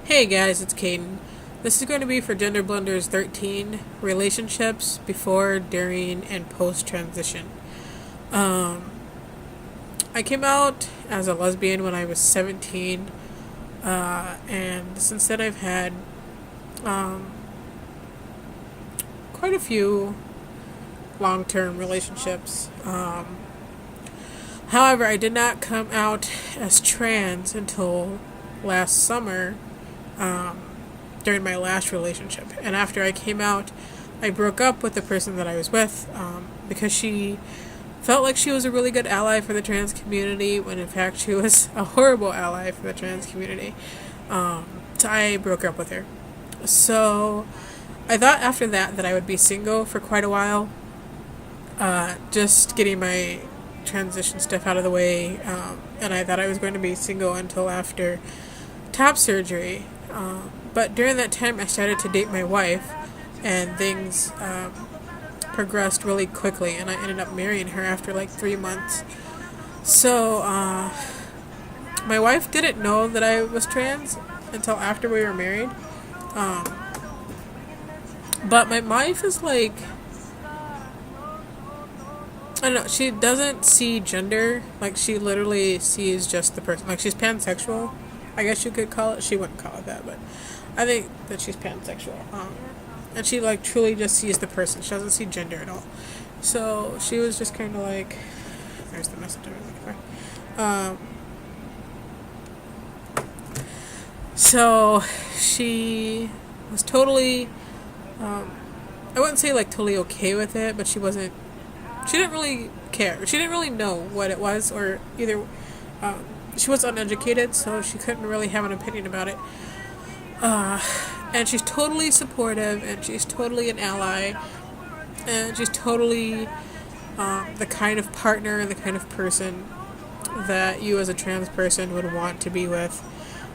Hey guys, it's Caden. This is going to be for GenderBlenders 13 relationships before, during, and post transition. I came out as a lesbian when I was 17, and since then I've had quite a few long term relationships. However, I did not come out as trans until last summer. During my last relationship. And after I came out, I broke up with the person that I was with because she felt like she was a really good ally for the trans community when in fact she was a horrible ally for the trans community. So I broke up with her. So I thought after that I would be single for quite a while, just getting my transition stuff out of the way, and I thought I was going to be single until after top surgery. But during that time, I started to date my wife, and things progressed really quickly, and I ended up marrying her after like 3 months. So, my wife didn't know that I was trans until after we were married. But my wife is like, I don't know, she doesn't see gender. Like, she literally sees just the person. Like, she's pansexual, I guess you could call it. She wouldn't call it that, but I think that she's pansexual. And she like truly just sees the person. She doesn't see gender at all. So she was just kind of like, there's the message I was looking for. So she was totally, I wouldn't say like totally okay with it, but she didn't really care. She didn't really know what it was, or either, she was uneducated, so she couldn't really have an opinion about it. And she's totally supportive, and she's totally an ally, and she's totally the kind of partner and the kind of person that you as a trans person would want to be with.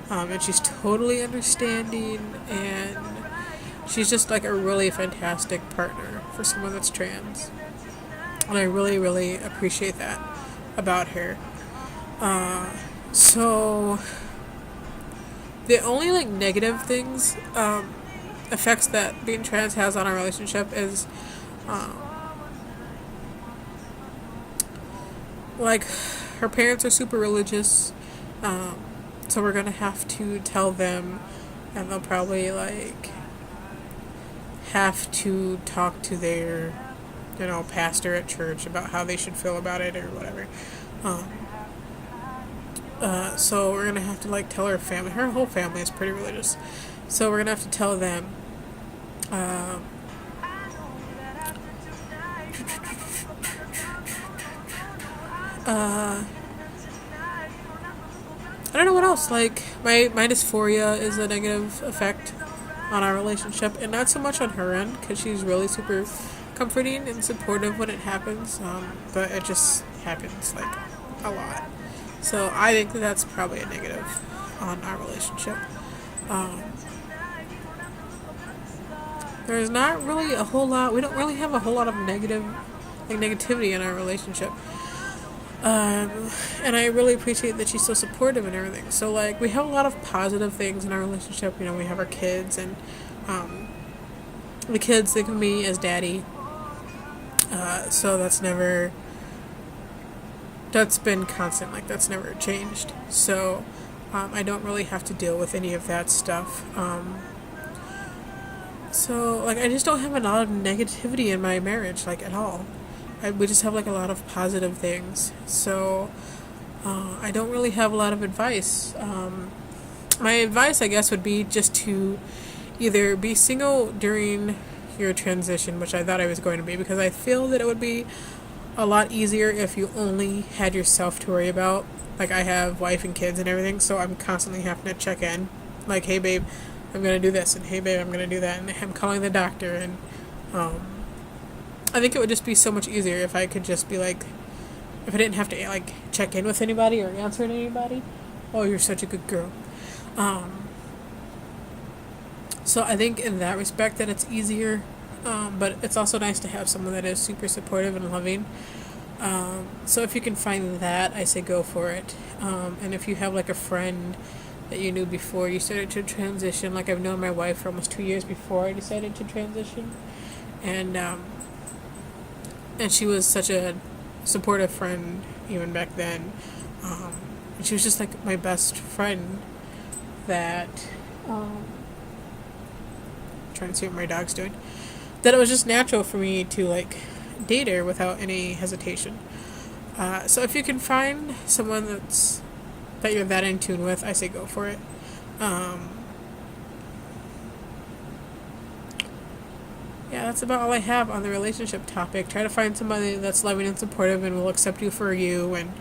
And she's totally understanding, and she's just like a really fantastic partner for someone that's trans. And I really, really appreciate that about her. So the only like negative things, effects that being trans has on our relationship is like her parents are super religious, so we're gonna have to tell them, and they'll probably like have to talk to their pastor at church about how they should feel about it or whatever. So we're gonna have to like tell her family. Her whole family is pretty religious, so we're gonna have to tell them. I don't know what else. Like my dysphoria is a negative effect on our relationship, and not so much on her end because she's really super comforting and supportive when it happens. But it just happens like a lot. So I think that's probably a negative on our relationship. There's not really a whole lot. We don't really have a whole lot of negativity in our relationship. And I really appreciate that she's so supportive and everything. So like we have a lot of positive things in our relationship. We have our kids, and the kids think of me as daddy. So that's been constant, like that's never changed. So I don't really have to deal with any of that stuff. So like I just don't have a lot of negativity in my marriage, like at all. We just have like a lot of positive things. So I don't really have a lot of advice. My advice, I guess, would be just to either be single during your transition, which I thought I was going to be, because I feel that it would be a lot easier if you only had yourself to worry about. Like I have wife and kids and everything, so I'm constantly having to check in. Like, hey babe, I'm gonna do this, and hey babe, I'm gonna do that, and I'm calling the doctor, and I think it would just be so much easier if I could just be like, if I didn't have to like check in with anybody or answer to anybody. Oh, you're such a good girl. So I think in that respect that it's easier. But it's also nice to have someone that is super supportive and loving. So if you can find that, I say go for it. And if you have like a friend that you knew before you started to transition. Like, I've known my wife for almost 2 years before I decided to transition, and she was such a supportive friend even back then. And she was just like my best friend that trying to see what my dog's doing. That it was just natural for me to like date her without any hesitation. So if you can find someone that you're that in tune with, I say go for it. Yeah, that's about all I have on the relationship topic. Try to find somebody that's loving and supportive and will accept you for you, and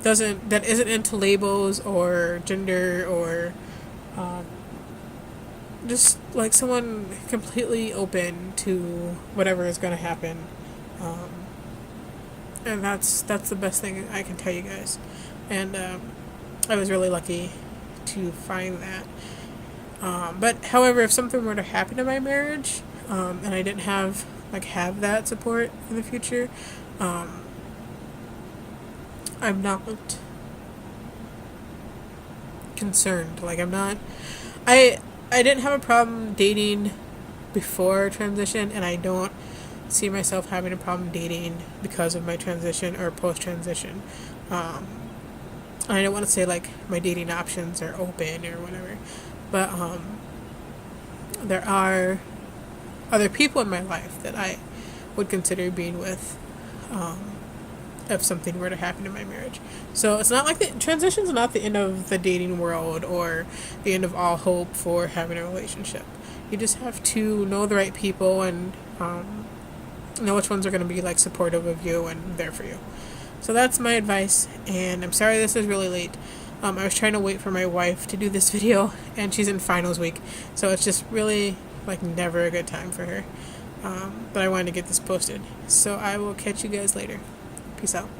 that isn't into labels or gender or just like someone completely open to whatever is going to happen. And that's the best thing I can tell you guys. And I was really lucky to find that. But however, if something were to happen to my marriage, and I didn't have that support in the future, I'm not concerned. Like, I'm not. I didn't have a problem dating before transition, and I don't see myself having a problem dating because of my transition or post transition. I don't want to say like my dating options are open or whatever, but there are other people in my life that I would consider being with if something were to happen in my marriage. So it's not like the transition's not the end of the dating world or the end of all hope for having a relationship. You just have to know the right people and know which ones are going to be like supportive of you and there for you. So that's my advice, and I'm sorry this is really late. I was trying to wait for my wife to do this video, and she's in finals week, so it's just really like never a good time for her. But I wanted to get this posted. So I will catch you guys later. Peace out.